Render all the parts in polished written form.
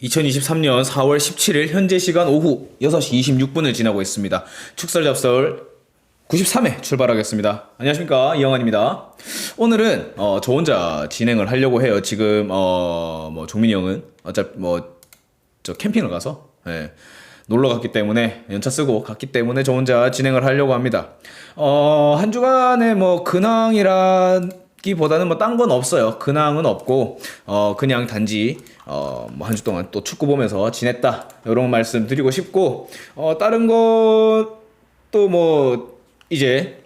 2023년 4월 17일 현재 시간 오후 6시 26분을 지나고 있습니다. 축설 잡설 93회 출발하겠습니다. 안녕하십니까, 이영환입니다. 오늘은 저 혼자 진행을 하려고 해요. 지금 종민이 형은 어차피 저 캠핑을 가서 놀러 갔기 때문에 연차 쓰고 갔기 때문에 저 혼자 진행을 하려고 합니다. 한 주간에 근황이라기보다는 딴 건 없어요. 근황은 없고 그냥 단지 한 주 동안 또 축구 보면서 지냈다, 이런 말씀 드리고 싶고, 다른 것도 이제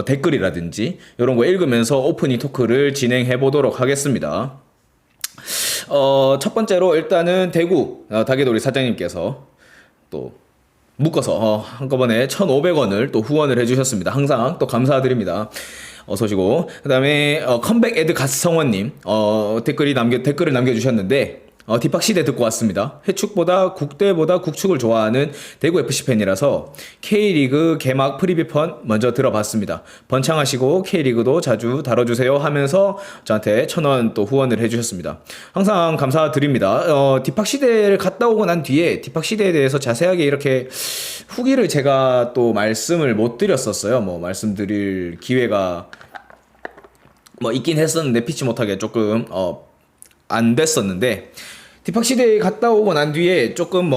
댓글이라든지 이런 거 읽으면서 오프닝 토크를 진행해 보도록 하겠습니다. 첫 번째로 일단은 대구 다개돌이 사장님께서 또 묶어서 한꺼번에 1,500원을 또 후원을 해주셨습니다. 항상 또 감사드립니다. 어서 오시고, 그 다음에 컴백 에드 갓성원님 댓글을 남겨주셨는데, 딥팍 시대 듣고 왔습니다. 해축보다 국대보다 국축을 좋아하는 대구 FC 팬이라서 K리그 개막 프리뷰편 먼저 들어봤습니다. 번창하시고 K리그도 자주 다뤄주세요 하면서 저한테 1,000원 또 후원을 해주셨습니다. 항상 감사드립니다. 딥팍 시대를 갔다 오고 난 뒤에 딥팍 시대에 대해서 자세하게 이렇게 후기를 제가 또 말씀을 못 드렸었어요. 말씀드릴 기회가 있긴 했었는데 피치 못하게 조금 안 됐었는데, 딥팍 시대에 갔다 오고 난 뒤에 조금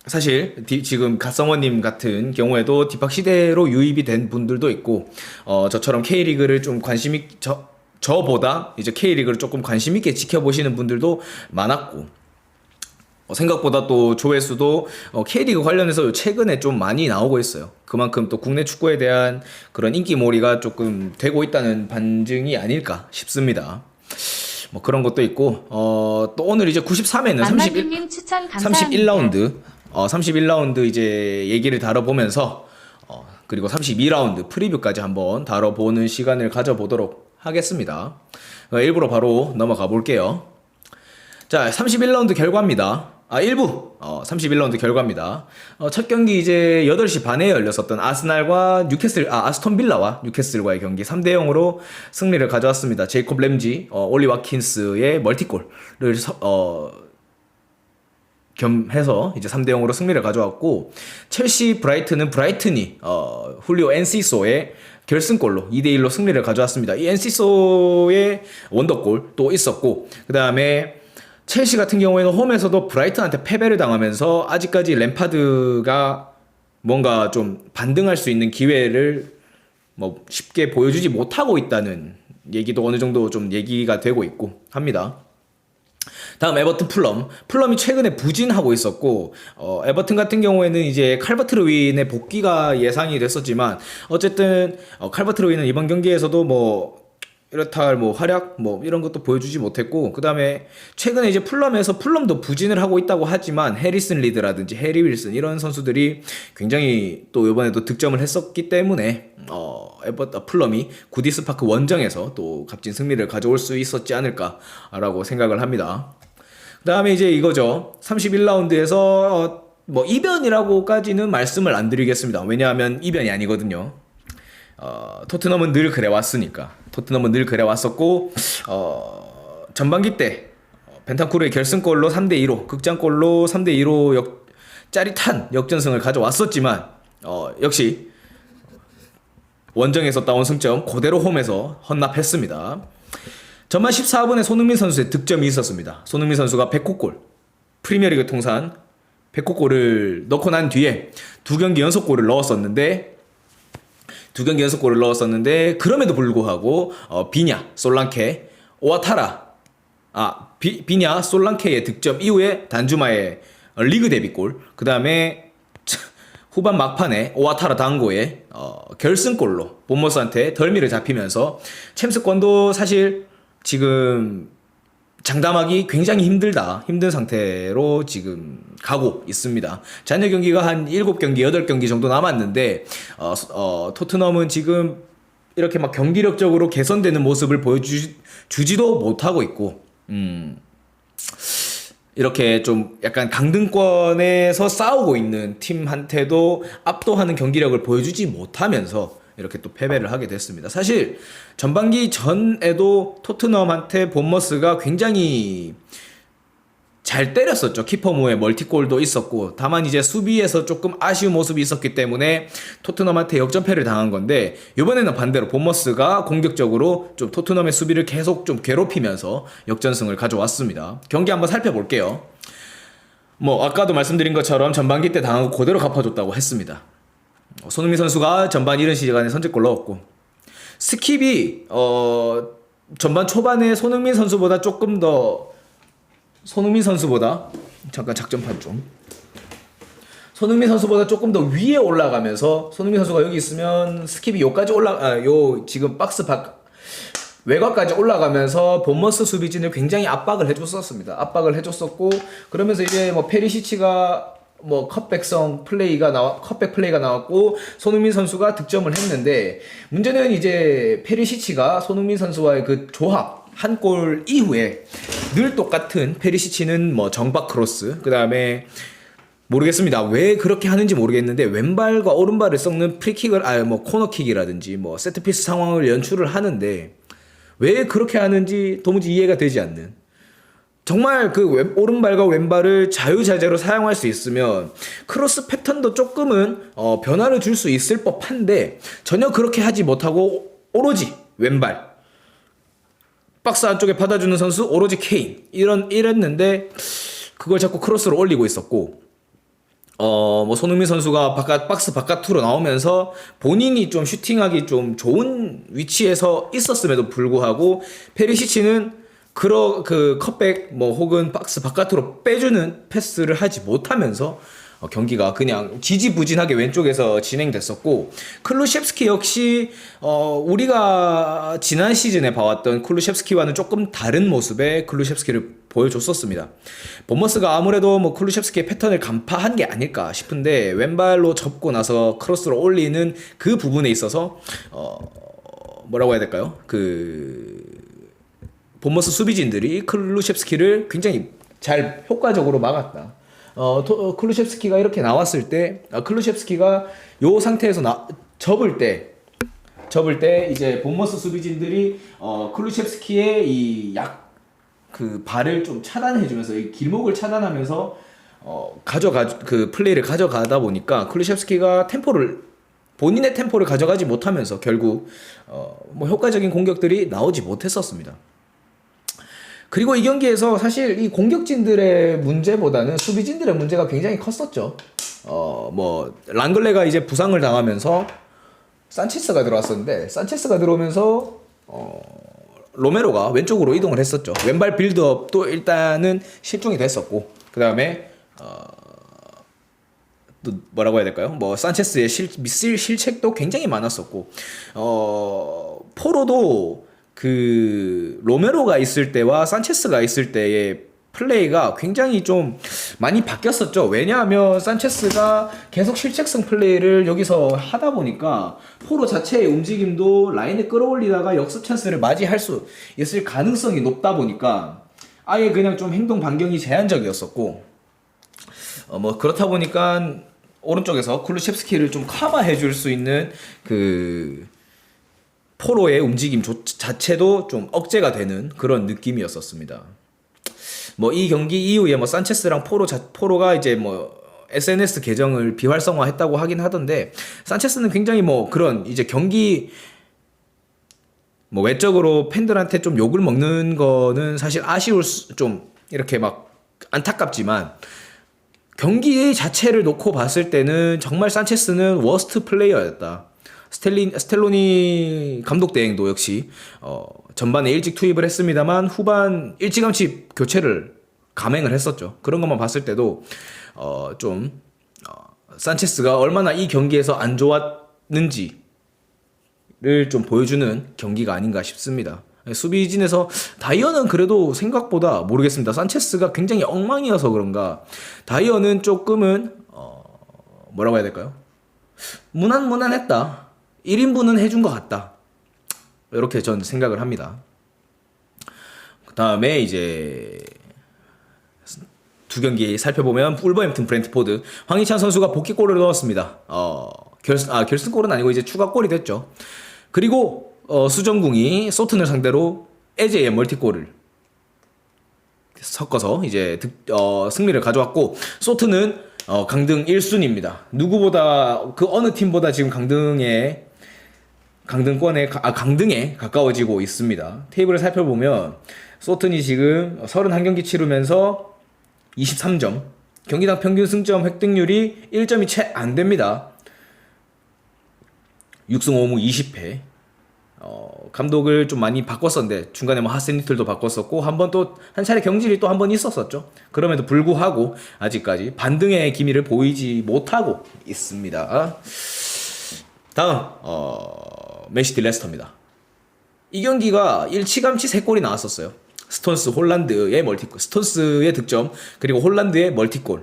사실 지금 갓성원님 같은 경우에도 딥팍 시대로 유입이 된 분들도 있고, 저처럼 K리그를 좀 저보다 이제 K리그를 조금 관심 있게 지켜보시는 분들도 많았고, 생각보다 또 조회수도 K리그 관련해서 최근에 좀 많이 나오고 있어요. 그만큼 또 국내 축구에 대한 그런 인기몰이가 조금 되고 있다는 반증이 아닐까 싶습니다. 그런 것도 있고, 또 오늘 이제 93회는 31라운드 이제 얘기를 다뤄보면서, 그리고 32라운드 프리뷰까지 한번 다뤄보는 시간을 가져보도록 하겠습니다. 일부러 바로 넘어가 볼게요. 자, 31라운드 결과입니다. 31라운드 결과입니다. 첫 경기 이제 8시 반에 열렸었던 아스톤 빌라와 뉴캐슬과의 경기 3대 0으로 승리를 가져왔습니다. 제이콥 램지, 올리 와킨스의 멀티골을 겸해서 이제 3대 0으로 승리를 가져왔고, 첼시 브라이튼은 브라이튼이 훌리오 엔시소의 결승골로 2대 1로 승리를 가져왔습니다. 이 엔시소의 원더골도 있었고, 그 다음에 첼시 같은 경우에는 홈에서도 브라이튼한테 패배를 당하면서 아직까지 램파드가 뭔가 좀 반등할 수 있는 기회를 쉽게 보여주지 못하고 있다는 얘기도 어느 정도 좀 얘기가 되고 있고 합니다. 다음 에버튼 풀럼이 최근에 부진하고 있었고, 에버튼 같은 경우에는 이제 칼버트 루인의 복귀가 예상이 됐었지만, 어쨌든 칼버트 루인은 이번 경기에서도 이렇다 할 활약 이런 것도 보여주지 못했고, 그 다음에 최근에 이제 풀럼도 부진을 하고 있다고 하지만 해리슨 리드라든지 해리 윌슨 이런 선수들이 굉장히 또 이번에도 득점을 했었기 때문에 풀럼이 구디스파크 원정에서 또 값진 승리를 가져올 수 있었지 않을까라고 생각을 합니다. 그 다음에 이제 이거죠. 31라운드에서 이변이라고까지는 말씀을 안 드리겠습니다. 왜냐하면 이변이 아니거든요. 토트넘은 늘 그래왔으니까. 토트넘은 늘 그래왔었고, 전반기 때 벤탄쿠르의 결승골로 3대2로 극장골로 3대2로 짜릿한 역전승을 가져왔었지만, 역시 원정에서 따온 승점 그대로 홈에서 헌납했습니다. 전반 14분에 손흥민 선수의 득점이 있었습니다. 손흥민 선수가 100호골, 프리미어리그 통산 100호골을 넣고 난 뒤에 2경기 연속골을 넣었었는데, 그럼에도 불구하고 비냐 솔랑케의 득점 이후에 단주마의 리그 데뷔골, 그 다음에 후반 막판에 오와타라 당고의 결승골로 본머스한테 덜미를 잡히면서 챔스권도 사실 지금 장담하기 굉장히 힘든 상태로 지금 가고 있습니다. 잔여 경기가 한 7경기, 8경기 정도 남았는데, 토트넘은 지금 이렇게 경기력적으로 개선되는 모습을 보여주지도 못하고 있고, 이렇게 좀 약간 강등권에서 싸우고 있는 팀한테도 압도하는 경기력을 보여주지 못하면서 이렇게 또 패배를 하게 됐습니다. 사실 전반기 전에도 토트넘한테 본머스가 굉장히 잘 때렸었죠. 키퍼무의 멀티골도 있었고, 다만 이제 수비에서 조금 아쉬운 모습이 있었기 때문에 토트넘한테 역전패를 당한 건데, 이번에는 반대로 본머스가 공격적으로 좀 토트넘의 수비를 계속 좀 괴롭히면서 역전승을 가져왔습니다. 경기 한번 살펴볼게요. 뭐 아까도 말씀드린 것처럼 전반기 때 당한 거 그대로 갚아줬다고 했습니다. 손흥민 선수가 전반 이른 시간에 선제골 넣었고, 스킵이 전반 초반에 손흥민 선수보다 잠깐 작전판 좀. 손흥민 선수보다 조금 더 위에 올라가면서, 손흥민 선수가 여기 있으면 스킵이 요까지 지금 박스 외곽까지 올라가면서 본머스 수비진을 굉장히 압박을 해줬었고, 그러면서 이제 뭐 페리시치가 뭐 컷백 플레이가 나왔고, 손흥민 선수가 득점을 했는데, 문제는 이제 페리시치가 손흥민 선수와의 그 조합, 한 골 이후에 늘 똑같은, 페리시치는 뭐 정박 크로스, 그 다음에 모르겠습니다. 왜 그렇게 하는지 모르겠는데, 왼발과 오른발을 섞는 프리킥을, 뭐 코너킥이라든지 뭐 세트피스 상황을 연출을 하는데, 왜 그렇게 하는지 도무지 이해가 되지 않는, 정말 그 오른발과 왼발을 자유자재로 사용할 수 있으면 크로스 패턴도 조금은 변화를 줄 수 있을 법한데, 전혀 그렇게 하지 못하고 오로지 왼발, 박스 안쪽에 받아주는 선수 오로지 케인, 이랬는데 그걸 자꾸 크로스로 올리고 있었고, 뭐 손흥민 선수가 박스 바깥으로 나오면서 본인이 좀 슈팅하기 좀 좋은 위치에서 있었음에도 불구하고, 페리시치는 그 컷백 뭐 혹은 박스 바깥으로 빼주는 패스를 하지 못하면서 경기가 그냥 지지부진하게 왼쪽에서 진행됐었고, 클루셰프스키 역시 우리가 지난 시즌에 봐왔던 클루셰프스키와는 조금 다른 모습의 클루셰프스키를 보여줬었습니다. 본머스가 아무래도 뭐 클루셰프스키의 패턴을 간파한 게 아닐까 싶은데, 왼발로 접고 나서 크로스로 올리는 그 부분에 있어서 뭐라고 해야 될까요? 본머스 수비진들이 클루셰프스키를 굉장히 잘 효과적으로 막았다. 클루셰프스키가 이렇게 나왔을 때, 클루셰프스키가 요 상태에서 접을 때 이제 본머스 수비진들이 클루셰프스키의 그 발을 좀 차단해주면서, 이 길목을 차단하면서 그 플레이를 가져가다 보니까, 클루셰프스키가 본인의 템포를 가져가지 못하면서 결국 뭐 효과적인 공격들이 나오지 못했었습니다. 그리고 이 경기에서 사실 이 공격진들의 문제보다는 수비진들의 문제가 굉장히 컸었죠. 뭐 랑글레가 이제 부상을 당하면서 산체스가 들어왔었는데, 산체스가 들어오면서 로메로가 왼쪽으로 이동을 했었죠. 왼발 빌드업도 일단은 실종이 됐었고, 그 다음에 또 뭐라고 해야 될까요? 뭐 산체스의 실책도 굉장히 많았었고, 포로도 그 로메로가 있을 때와 산체스가 있을 때의 플레이가 굉장히 좀 많이 바뀌었었죠. 왜냐하면 산체스가 계속 실책성 플레이를 여기서 하다 보니까 포로 자체의 움직임도 라인에 끌어올리다가 역습 찬스를 맞이할 수 있을 가능성이 높다 보니까 아예 그냥 좀 행동 반경이 제한적이었었고, 뭐 그렇다 보니까 오른쪽에서 쿨루셰프스키를 좀 커버해 줄 수 있는 그 포로의 움직임 자체도 좀 억제가 되는 그런 느낌이었었습니다. 뭐 이 경기 이후에 뭐 산체스랑 포로가 이제 뭐 SNS 계정을 비활성화했다고 하긴 하던데, 산체스는 굉장히 뭐 그런 이제 경기 뭐 외적으로 팬들한테 좀 욕을 먹는 거는 사실 좀 이렇게 막 안타깝지만, 경기 자체를 놓고 봤을 때는 정말 산체스는 워스트 플레이어였다. 스텔로니 감독 대행도 역시 전반에 일찍 투입을 했습니다만 후반 일찌감치 교체를 감행을 했었죠. 그런 것만 봤을 때도 산체스가 얼마나 이 경기에서 안 좋았는지를 좀 보여주는 경기가 아닌가 싶습니다. 수비진에서 다이어는 그래도 생각보다 모르겠습니다. 산체스가 굉장히 엉망이어서 그런가 다이어는 조금은 뭐라고 해야 될까요? 무난무난했다. 1인분은 해준 것 같다. 이렇게 전 생각을 합니다. 그 다음에 이제 두 경기 살펴보면 울버햄튼 브렌트포드, 황희찬 선수가 복귀골을 넣었습니다. 결승골은 아니고 이제 추가골이 됐죠. 그리고 수정궁이 소튼을 상대로 에제의 멀티골을 섞어서 이제 승리를 가져왔고, 소트는 강등 1순위입니다. 누구보다 그 어느 팀보다 지금 강등에 가까워지고 있습니다. 테이블을 살펴보면 소튼이 지금 31경기 치르면서 23점, 경기당 평균 승점 획득률이 1점이 채 안 됩니다. 6승 5무 20패. 감독을 좀 많이 바꿨었는데 중간에 뭐 하센리틀도 바꿨었고 한 차례 경질이 또 한 번 있었었죠. 그럼에도 불구하고 아직까지 반등의 기미를 보이지 못하고 있습니다. 다음 맨시티 레스터입니다. 이 경기가 일찌감치 3골이 나왔었어요. 스톤스의 득점, 그리고 홀란드의 멀티골이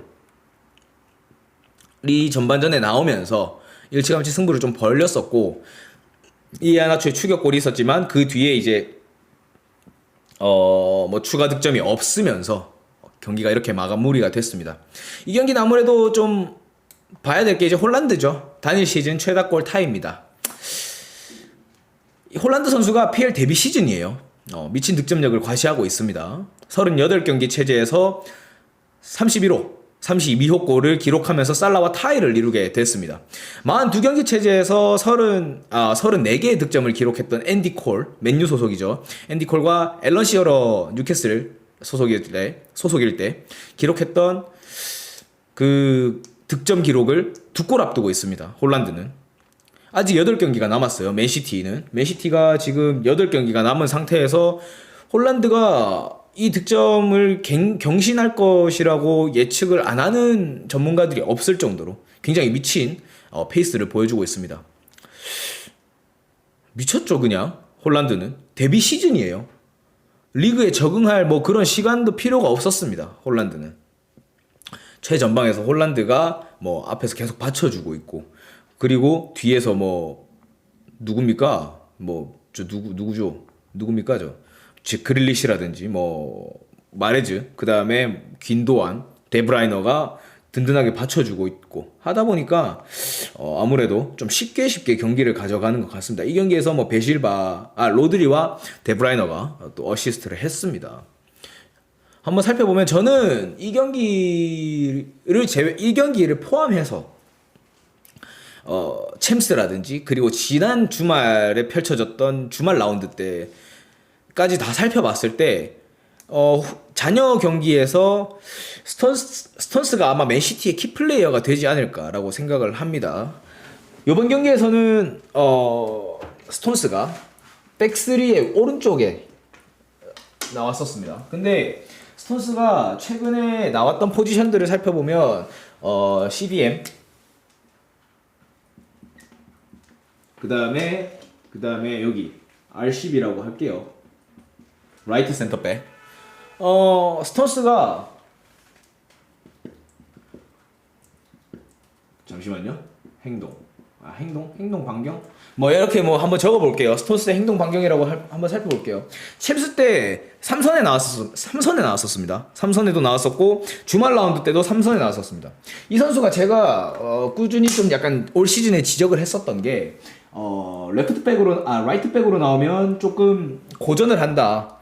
전반전에 나오면서 일찌감치 승부를 좀 벌렸었고, 이아나초의 추격골이 있었지만 그 뒤에 이제 뭐 추가 득점이 없으면서 경기가 이렇게 마무리가 됐습니다. 이 경기는 아무래도 좀 봐야 될 게 이제 홀란드죠. 단일 시즌 최다골 타입니다. 홀란드 선수가 PL 데뷔 시즌이에요. 미친 득점력을 과시하고 있습니다. 38경기 체제에서 32호 골을 기록하면서 살라와 타이를 이루게 됐습니다. 42경기 체제에서 34개의 득점을 기록했던 앤디 콜, 맨유 소속이죠. 앤디 콜과 앨런 시어러 뉴캐슬 소속일 때 기록했던 그 득점 기록을 2골 앞두고 있습니다. 홀란드는. 아직 8경기가 남았어요. 맨시티가 지금 8경기가 남은 상태에서 홀란드가 이 득점을 경신할 것이라고 예측을 안 하는 전문가들이 없을 정도로 굉장히 미친 페이스를 보여주고 있습니다. 미쳤죠, 그냥. 홀란드는 데뷔 시즌이에요. 리그에 적응할 뭐 그런 시간도 필요가 없었습니다. 홀란드는 최전방에서 홀란드가 뭐 앞에서 계속 받쳐주고 있고, 그리고 뒤에서 뭐 누굽니까? 누굽니까? 그릴리시라든지 뭐 마레즈, 그 다음에 긴도안, 데브라이너가 든든하게 받쳐주고 있고 하다 보니까 아무래도 좀 쉽게 경기를 가져가는 것 같습니다. 이 경기에서 뭐 로드리와 데브라이너가 또 어시스트를 했습니다. 한번 살펴보면 저는 이 경기를 포함해서 챔스라든지 그리고 지난 주말에 펼쳐졌던 주말 라운드 때까지 다 살펴봤을 때 잔여 경기에서 스톤스가 아마 맨시티의 키플레이어가 되지 않을까라고 생각을 합니다. 이번 경기에서는 스톤스가 백스리의 오른쪽에 나왔었습니다. 근데 스톤스가 최근에 나왔던 포지션들을 살펴보면 CDM, 그 다음에 여기 RCB라고 할게요. 라이트 센터백. 스톤스가 잠시만요. 행동 반경? 뭐 이렇게 뭐 한번 적어볼게요. 스톤스의 행동 반경이라고 한번 살펴볼게요. 챔스 때 3선에 나왔었습니다. 3선에도 나왔었고 주말 라운드 때도 3선에 나왔었습니다. 이 선수가 제가 꾸준히 좀 약간 올 시즌에 지적을 했었던 게 라이트백으로 나오면 조금 고전을 한다.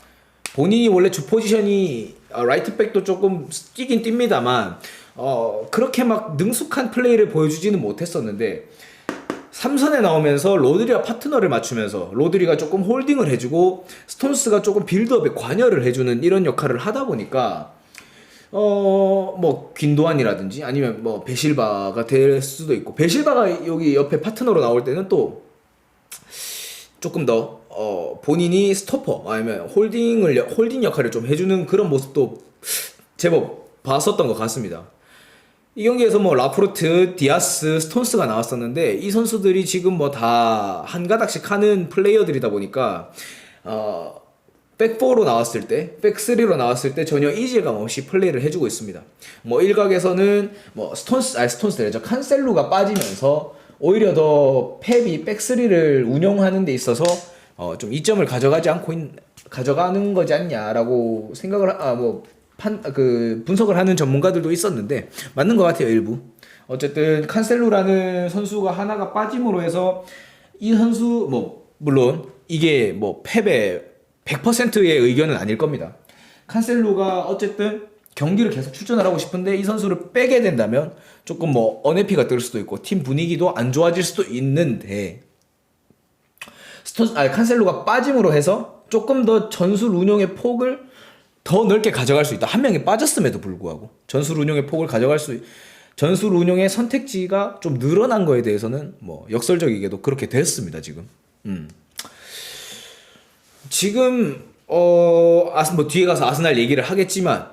본인이 원래 주 포지션이 라이트백도 조금 뛰긴 뜁니다만 그렇게 막 능숙한 플레이를 보여주지는 못했었는데 3선에 나오면서 로드리와 파트너를 맞추면서 로드리가 조금 홀딩을 해주고 스톤스가 조금 빌드업에 관여를 해주는 이런 역할을 하다 보니까 뭐 긴도안이라든지 아니면 뭐 베실바가 될 수도 있고, 베실바가 여기 옆에 파트너로 나올 때는 또 조금 더 본인이 스토퍼 아니면 홀딩 역할을 좀 해주는 그런 모습도 제법 봤었던 것 같습니다. 이 경기에서 뭐 라포르트, 디아스, 스톤스가 나왔었는데 이 선수들이 지금 뭐 다 한 가닥씩 하는 플레이어들이다 보니까 백4로 나왔을 때, 백3로 나왔을 때 전혀 이질감 없이 플레이를 해주고 있습니다. 뭐 일각에서는 뭐 스톤스래죠. 칸셀루가 빠지면서 오히려 더 펩이 백3를 운영하는 데 있어서 좀 이점을 가져가는 거지 않냐라고 생각을 분석을 하는 전문가들도 있었는데 맞는 것 같아요, 일부. 어쨌든 칸셀루라는 선수가 하나가 빠짐으로 해서 이 선수 물론 이게 뭐 펩의 100%의 의견은 아닐 겁니다. 칸셀로가 어쨌든 경기를 계속 출전을 하고 싶은데 이 선수를 빼게 된다면 조금 뭐 언해피가 뜰 수도 있고 팀 분위기도 안 좋아질 수도 있는데 칸셀로가 빠짐으로 해서 조금 더 전술 운용의 폭을 더 넓게 가져갈 수 있다. 한 명이 빠졌음에도 불구하고 전술 운용의 폭을 가져갈 수 전술 운용의 선택지가 좀 늘어난 거에 대해서는 뭐 역설적이게도 그렇게 됐습니다. 지금 뭐 뒤에 가서 아스날 얘기를 하겠지만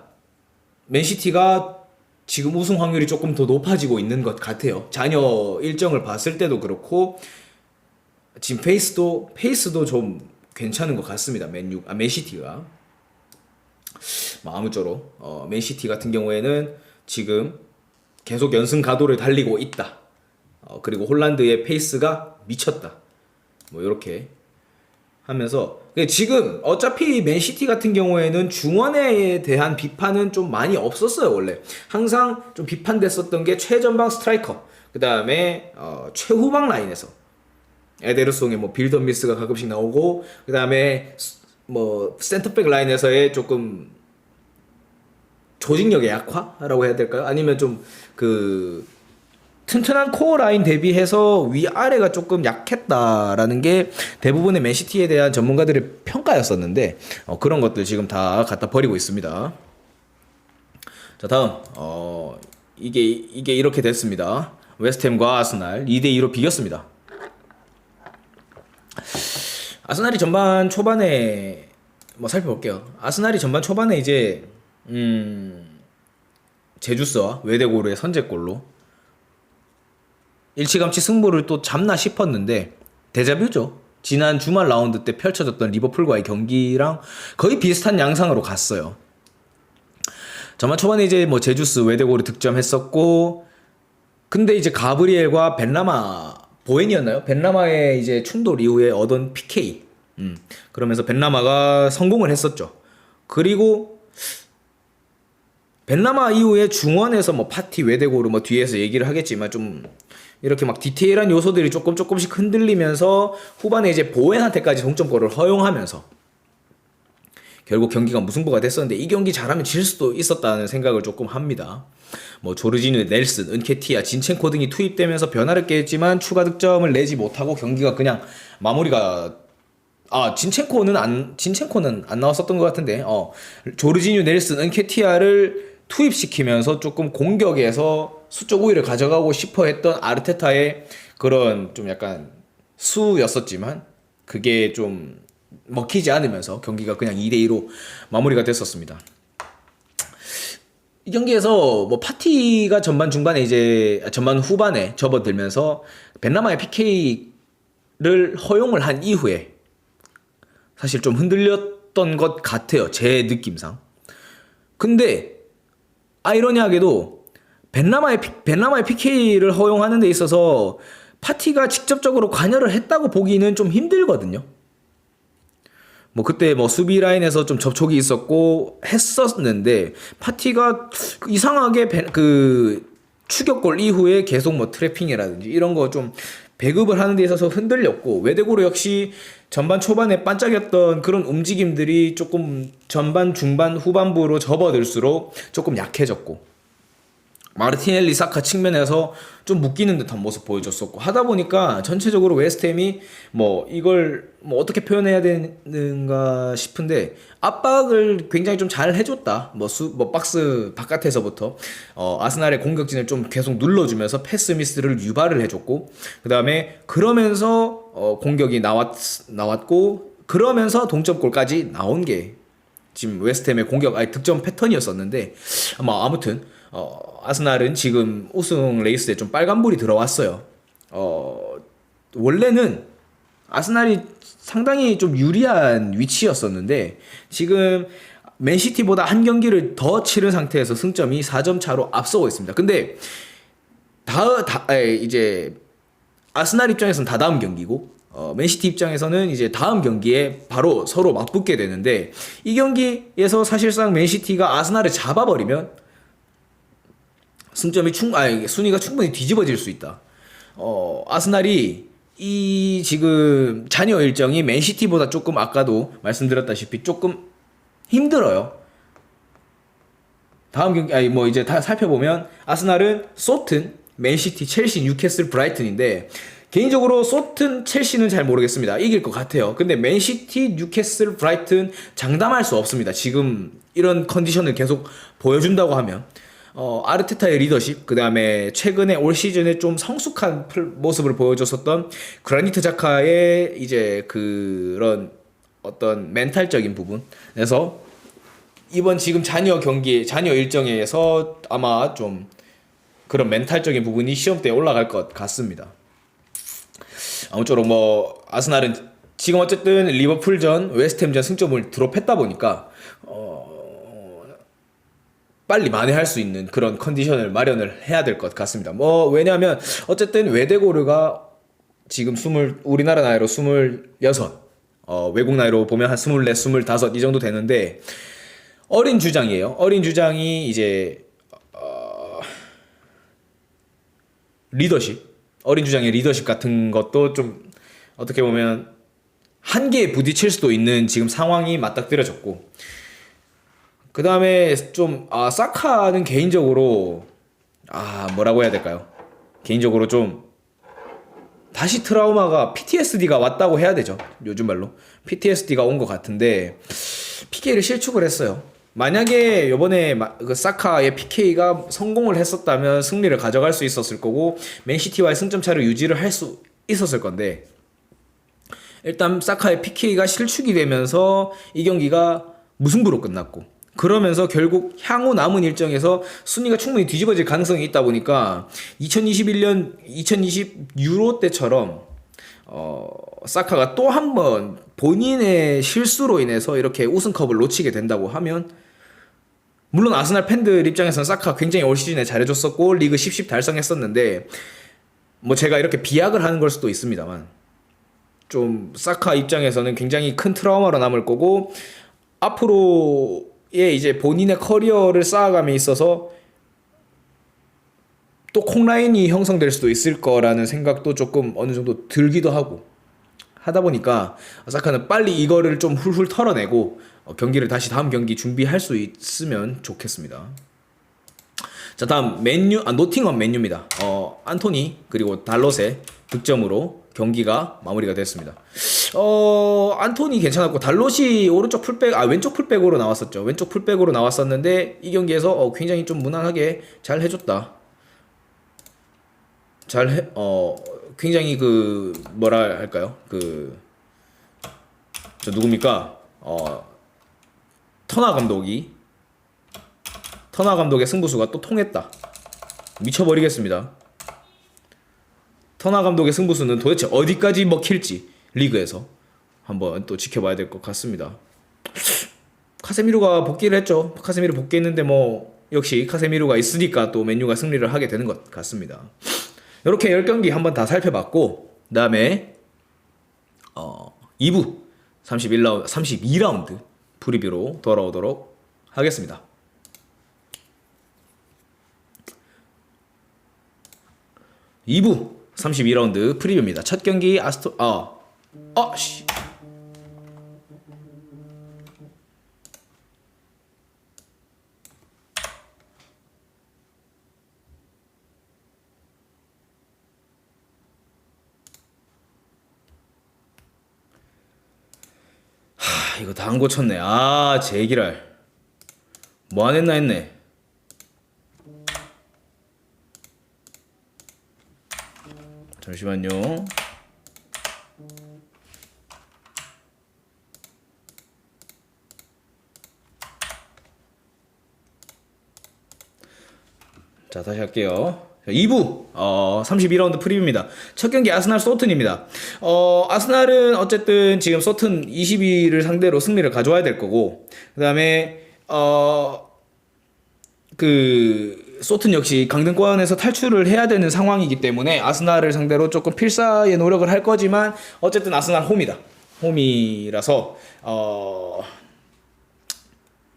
맨시티가 지금 우승 확률이 조금 더 높아지고 있는 것 같아요. 잔여 일정을 봤을 때도 그렇고 지금 페이스도 좀 괜찮은 것 같습니다. 맨시티가 아무쪼록 맨시티 같은 경우에는 지금 계속 연승 가도를 달리고 있다. 그리고 홀란드의 페이스가 미쳤다. 뭐 이렇게 하면서 지금 어차피 맨시티 같은 경우에는 중원에 대한 비판은 좀 많이 없었어요. 원래 항상 좀 비판됐었던 게 최전방 스트라이커, 그 다음에 최후방 라인에서 에데르송의 뭐 빌드업 미스가 가끔씩 나오고, 그 다음에 뭐 센터백 라인에서의 조금 조직력의 약화라고 해야 될까요? 아니면 좀 그 튼튼한 코어 라인 대비해서 위아래가 조금 약했다라는 게 대부분의 맨시티에 대한 전문가들의 평가였었는데 그런 것들 지금 다 갖다 버리고 있습니다. 자, 다음 이게 이렇게 됐습니다. 웨스트햄과 아스날 2대2로 비겼습니다. 아스날이 전반 초반에 뭐 살펴볼게요. 아스날이 전반 초반에 이제 제주스와 웨데고르의 선제골로 일찌감치 승부를 또 잡나 싶었는데 데자뷰죠. 지난 주말 라운드 때 펼쳐졌던 리버풀과의 경기랑 거의 비슷한 양상으로 갔어요. 전반 초반에 이제 뭐 제주스, 웨데고르 득점했었고, 근데 이제 가브리엘과 벤라마, 보엔이었나요? 벤라마의 이제 충돌 이후에 얻은 PK. 그러면서 벤라마가 성공을 했었죠. 그리고 벤라마 이후에 중원에서 뭐 파티, 웨데고르 뭐 뒤에서 얘기를 하겠지만 좀 이렇게 막 디테일한 요소들이 조금씩 흔들리면서 후반에 이제 보엔한테까지 동점골을 허용하면서 결국 경기가 무승부가 됐었는데 이 경기 잘하면 질 수도 있었다는 생각을 조금 합니다. 뭐 조르지뉴, 넬슨, 은케티아, 진첸코 등이 투입되면서 변화를 꾀했지만 추가 득점을 내지 못하고 경기가 그냥 마무리가 진첸코는 안 나왔었던 것 같은데 조르지뉴, 넬슨, 은케티아를 투입시키면서 조금 공격에서 수적 우위를 가져가고 싶어 했던 아르테타의 그런 좀 약간 수였었지만 그게 좀 먹히지 않으면서 경기가 그냥 2대2로 마무리가 됐었습니다. 이 경기에서 뭐 파티가 전반 후반에 접어들면서 벤라마의 PK를 허용을 한 이후에 사실 좀 흔들렸던 것 같아요. 제 느낌상. 근데 아이러니하게도 벤라마의 PK를 허용하는 데 있어서 파티가 직접적으로 관여를 했다고 보기는 좀 힘들거든요. 뭐 그때 뭐 수비 라인에서 좀 접촉이 있었고 했었는데 파티가 이상하게 그 추격골 이후에 계속 뭐 트래핑이라든지 이런 거 좀 배급을 하는 데 있어서 흔들렸고, 웨데고르 역시 전반 초반에 반짝였던 그런 움직임들이 조금 전반 중반 후반부로 접어들수록 조금 약해졌고, 마르티넬리, 사카 측면에서 좀 묶이는 듯한 모습 보여줬었고 하다 보니까 전체적으로 웨스트햄이 뭐 이걸 뭐 어떻게 표현해야 되는가 싶은데 압박을 굉장히 좀 잘 해줬다. 뭐 박스 바깥에서부터 아스날의 공격진을 좀 계속 눌러주면서 패스 미스를 유발을 해줬고, 그 다음에 그러면서 공격이 나왔고 그러면서 동점골까지 나온 게 지금 웨스트햄의 득점 패턴이었었는데 아무튼 아스날은 지금 우승 레이스에 좀 빨간불이 들어왔어요. 원래는 아스날이 상당히 좀 유리한 위치였었는데 지금 맨시티보다 한 경기를 더 치른 상태에서 승점이 4점 차로 앞서고 있습니다. 근데 이제 아스날 입장에서는 다다음 경기고 맨시티 입장에서는 이제 다음 경기에 바로 서로 맞붙게 되는데, 이 경기에서 사실상 맨시티가 아스날을 잡아버리면 순위가 충분히 뒤집어질 수 있다. 아스날이 이 지금 잔여 일정이 맨시티보다 조금 아까도 말씀드렸다시피 조금 힘들어요. 다음 경기 아니 뭐 이제 다 살펴보면 아스날은 소튼, 맨시티, 첼시, 뉴캐슬, 브라이튼인데 개인적으로 소튼, 첼시는 잘 모르겠습니다. 이길 것 같아요. 근데 맨시티, 뉴캐슬, 브라이튼 장담할 수 없습니다. 지금 이런 컨디션을 계속 보여준다고 하면 아르테타의 리더십, 그 다음에 최근에 올 시즌에 좀 성숙한 모습을 보여줬었던 그라니트 자카의 이제 그런 어떤 멘탈적인 부분에서 이번 지금 잔여 일정에서 아마 좀 그런 멘탈적인 부분이 시험대에 올라갈 것 같습니다. 아무쪼록 뭐 아스날은 지금 어쨌든 리버풀전, 웨스트햄전 승점을 드롭했다 보니까 빨리 만회할 수 있는 그런 컨디션을 마련을 해야 될 것 같습니다. 뭐 왜냐하면 어쨌든 웨데고르가 지금 우리나라 나이로 26, 외국 나이로 보면 한 24, 25 이 정도 되는데 어린 주장이에요. 어린 주장이 이제 어린 주장의 리더십 같은 것도 좀 어떻게 보면 한계에 부딪힐 수도 있는 지금 상황이 맞닥뜨려졌고, 그 다음에 좀 사카는 개인적으로 뭐라고 해야 될까요? 개인적으로 좀 다시 트라우마가 PTSD가 왔다고 해야 되죠. 요즘 말로 PTSD가 온 것 같은데 PK를 실축을 했어요. 만약에 요번에 그 사카의 PK가 성공을 했었다면 승리를 가져갈 수 있었을 거고 맨시티와의 승점 차를 유지를 할 수 있었을 건데, 일단 사카의 PK가 실축이 되면서 이 경기가 무승부로 끝났고, 그러면서 결국 향후 남은 일정에서 순위가 충분히 뒤집어질 가능성이 있다 보니까 2020 유로 때처럼 사카가 또 한 번 본인의 실수로 인해서 이렇게 우승컵을 놓치게 된다고 하면, 물론 아스날 팬들 입장에서는 사카가 굉장히 올 시즌에 잘해줬었고 리그 10 달성했었는데 뭐 제가 이렇게 비약을 하는 걸 수도 있습니다만 좀 사카 입장에서는 굉장히 큰 트라우마로 남을 거고, 앞으로의 이제 본인의 커리어를 쌓아감에 있어서 또 콩라인이 형성될 수도 있을 거라는 생각도 조금 어느 정도 들기도 하고 하다 보니까 사카는 빨리 이거를 좀 훌훌 털어내고 경기를 다시 다음 경기 준비할 수 있으면 좋겠습니다. 자, 다음 노팅엄 맨유입니다. 안토니 그리고 달롯의 득점으로 경기가 마무리가 됐습니다. 안토니 괜찮았고 달롯이 왼쪽 풀백으로 나왔었죠. 왼쪽 풀백으로 나왔었는데 이 경기에서 굉장히 좀 무난하게 잘 해줬다. 굉장히 뭐라 할까요? 저 누굽니까? 터나 감독의 승부수가 또 통했다. 미쳐버리겠습니다. 터나 감독의 승부수는 도대체 어디까지 먹힐지 리그에서 한번 또 지켜봐야 될 것 같습니다. 카세미로가 복귀를 했죠. 카세미로 복귀했는데 뭐 역시 카세미로가 있으니까 또 맨유가 승리를 하게 되는 것 같습니다. 이렇게 10경기 한번 다 살펴봤고, 그 다음에 2부 32라운드 프리뷰로 돌아오도록 하겠습니다. 2부 32라운드 프리뷰입니다. 첫 경기 이거 다 안 고쳤네. 제기랄. 뭐 안 했나 했네. 잠시만요. 자, 다시 할게요. 2부 32라운드 프리뷰입니다. 첫 경기 아스날 소튼입니다. 아스날은 어쨌든 지금 소튼 22를 상대로 승리를 가져와야 될 거고, 그 다음에 소튼 역시 강등권에서 탈출을 해야 되는 상황이기 때문에 아스날을 상대로 조금 필사의 노력을 할 거지만 어쨌든 아스날 홈이라서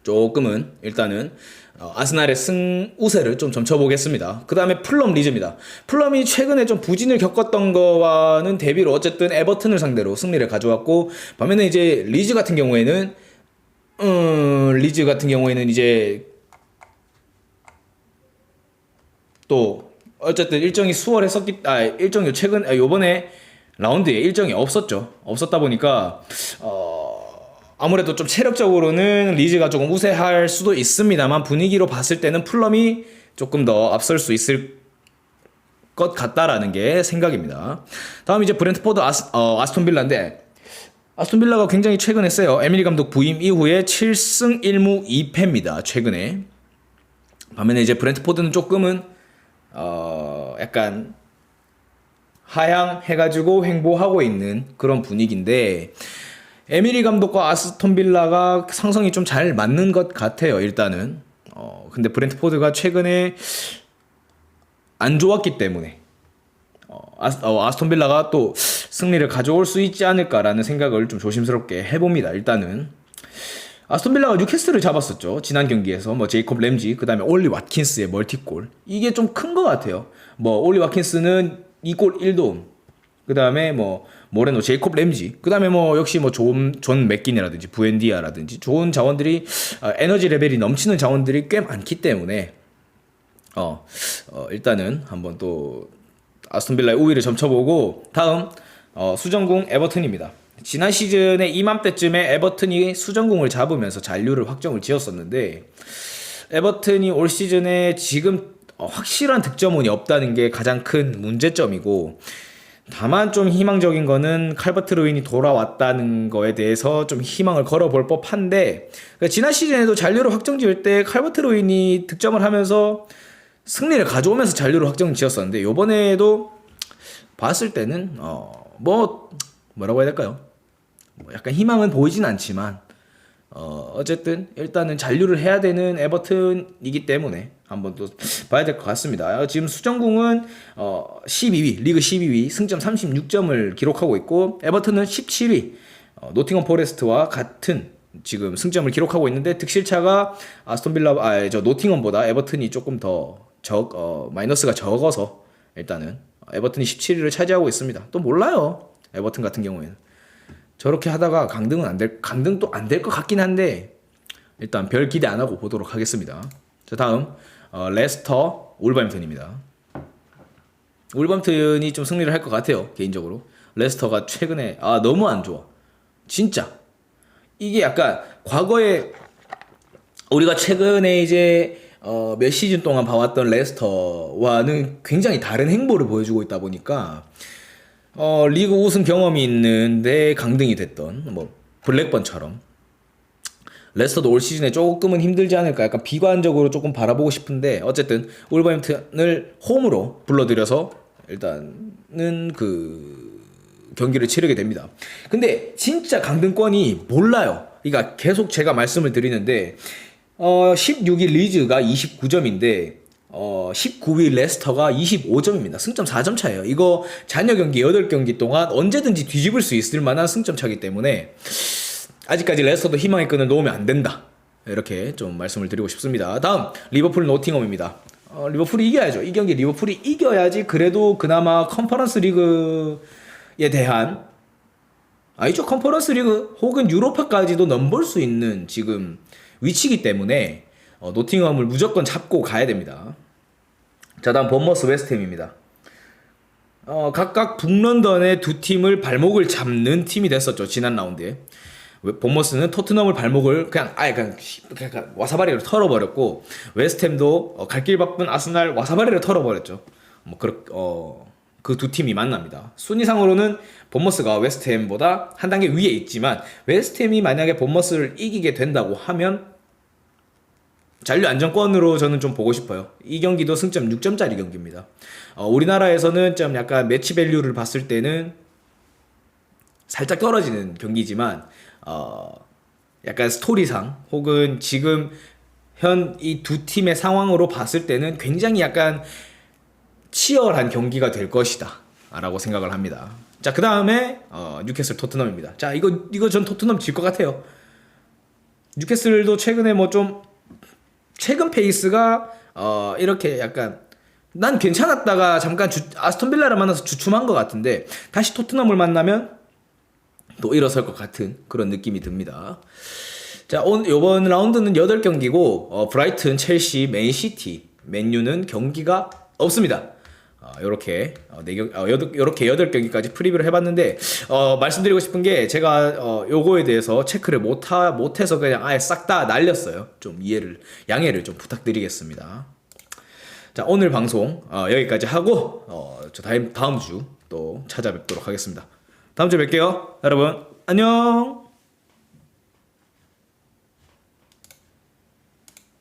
조금은 일단은 아스날의 우세를 좀 점쳐보겠습니다. 그 다음에 풀럼 리즈입니다. 풀럼이 최근에 좀 부진을 겪었던 거와는 대비로 어쨌든 에버튼을 상대로 승리를 가져왔고, 반면에 이제 리즈 같은 경우에는 이제 또 어쨌든 일정이 수월했었기 일정이 최근 요번에 라운드에 일정이 없었다 보니까 아무래도 좀 체력적으로는 리즈가 조금 우세할 수도 있습니다만 분위기로 봤을 때는 풀럼이 조금 더 앞설 수 있을 것 같다라는 게 생각입니다. 다음 이제 브렌트포드 아스톤 빌라인데 아스톤 빌라가 굉장히 최근 했어요. 에밀리 감독 부임 이후에 7승 1무 2패입니다. 최근에. 반면에 이제 브렌트포드는 조금은 약간 하향해가지고 횡보하고 있는 그런 분위기인데 에밀리 감독과 아스톤 빌라가 상성이 좀 잘 맞는 것 같아요. 일단은 근데 브렌트포드가 최근에 안 좋았기 때문에 아스톤 빌라가 또 승리를 가져올 수 있지 않을까라는 생각을 좀 조심스럽게 해봅니다. 일단은 아스톤 빌라가 뉴캐슬을 잡았었죠. 지난 경기에서 뭐 제이콥 램지 그다음에 올리 왓킨스의 멀티골 이게 좀 큰 것 같아요. 뭐 올리 왓킨스는 2골 1도움 그다음에 뭐 모레노 제이콥 램지 그다음에 뭐 역시 뭐 존 맥긴이라든지 부엔디아라든지 좋은 자원들이 에너지 레벨이 넘치는 자원들이 꽤 많기 때문에 일단은 한번 또 아스톤 빌라의 우위를 점쳐보고 다음 수정궁 에버튼입니다. 지난 시즌에 이맘때쯤에 에버튼이 수정궁을 잡으면서 잔류를 확정을 지었었는데 에버튼이 올 시즌에 지금 확실한 득점원이 없다는 게 가장 큰 문제점이고 다만 좀 희망적인 거는 칼버트 루인이 돌아왔다는 거에 대해서 좀 희망을 걸어볼 법한데 그러니까 지난 시즌에도 잔류를 확정 지을 때 칼버트 루인이 득점을 하면서 승리를 가져오면서 잔류를 확정 지었었는데 요번에도 봤을 때는 뭐라고 해야 될까요? 약간 희망은 보이진 않지만 어쨌든 일단은 잔류를 해야 되는 에버튼이기 때문에 한번 또 봐야 될 것 같습니다. 지금 수정궁은 12위 리그 12위 승점 36점을 기록하고 있고 에버튼은 17위 노팅엄 포레스트와 같은 지금 승점을 기록하고 있는데 득실차가 아스톤 빌라 노팅엄보다 에버튼이 조금 더 마이너스가 적어서 일단은 에버튼이 17위를 차지하고 있습니다. 또 몰라요. 에버튼 같은 경우에는 저렇게 하다가 강등 또 안 될 것 같긴 한데 일단 별 기대 안 하고 보도록 하겠습니다. 자 다음 레스터 울버햄튼입니다. 울버햄튼이 좀 승리를 할 것 같아요. 개인적으로 레스터가 최근에 너무 안 좋아. 진짜 이게 약간 과거에 우리가 최근에 이제 몇 시즌 동안 봐왔던 레스터와는 굉장히 다른 행보를 보여주고 있다 보니까 리그 우승 경험이 있는데 강등이 됐던 뭐 블랙번처럼 레스터도 올 시즌에 조금은 힘들지 않을까 약간 비관적으로 조금 바라보고 싶은데 어쨌든 울버햄튼을 홈으로 불러들여서 일단은 그 경기를 치르게 됩니다. 근데 진짜 강등권이 몰라요. 그러니까 계속 제가 말씀을 드리는데 16위 리즈가 29점인데 19위 레스터가 25점입니다. 승점 4점 차예요. 이거 잔여 경기 8경기 동안 언제든지 뒤집을 수 있을 만한 승점 차이기 때문에 아직까지 레스터도 희망의 끈을 놓으면 안 된다. 이렇게 좀 말씀을 드리고 싶습니다. 다음 리버풀 노팅엄입니다. 리버풀이 이겨야죠. 이 경기 리버풀이 이겨야지 그래도 그나마 컨퍼런스 리그에 대한 이쪽 컨퍼런스 리그 혹은 유로파까지도 넘볼 수 있는 지금 위치이기 때문에 노팅엄을 무조건 잡고 가야 됩니다. 자 다음 본머스 웨스트햄입니다. 각각 북런던의 두 팀을 발목을 잡는 팀이 됐었죠. 지난 라운드에 본머스는 토트넘을 발목을 그냥 와사바리를 털어버렸고 웨스트햄도 갈 길 바쁜 아스날 와사바리를 털어버렸죠. 그 두 팀이 만납니다. 순위상으로는 본머스가 웨스트햄보다 한 단계 위에 있지만 웨스트햄이 만약에 본머스를 이기게 된다고 하면 잔류 안정권으로 저는 좀 보고 싶어요. 이 경기도 승점 6점짜리 경기입니다. 우리나라에서는 좀 약간 매치 밸류를 봤을 때는 살짝 떨어지는 경기지만 약간 스토리상 혹은 지금 현 이 두 팀의 상황으로 봤을 때는 굉장히 약간 치열한 경기가 될 것이다 라고 생각을 합니다. 자 그 다음에 뉴캐슬 토트넘입니다. 자 이거 전 토트넘 질 것 같아요. 뉴캐슬도 최근에 뭐 좀 최근 페이스가 이렇게 약간 난 괜찮았다가 잠깐 아스톤 빌라를 만나서 주춤한 것 같은데 다시 토트넘을 만나면 또 일어설 것 같은 그런 느낌이 듭니다. 자 이번 라운드는 8경기고 브라이튼, 첼시, 맨시티, 맨유는 경기가 없습니다. 요렇게 요렇게 8경기까지 프리뷰를 해봤는데 말씀드리고 싶은 게 제가 요거에 대해서 체크를 못해서 그냥 아예 싹 다 날렸어요. 좀 양해를 좀 부탁드리겠습니다. 자, 오늘 방송 여기까지 하고 저 다음 주 또 찾아뵙도록 하겠습니다. 다음 주에 뵐게요. 여러분 안녕.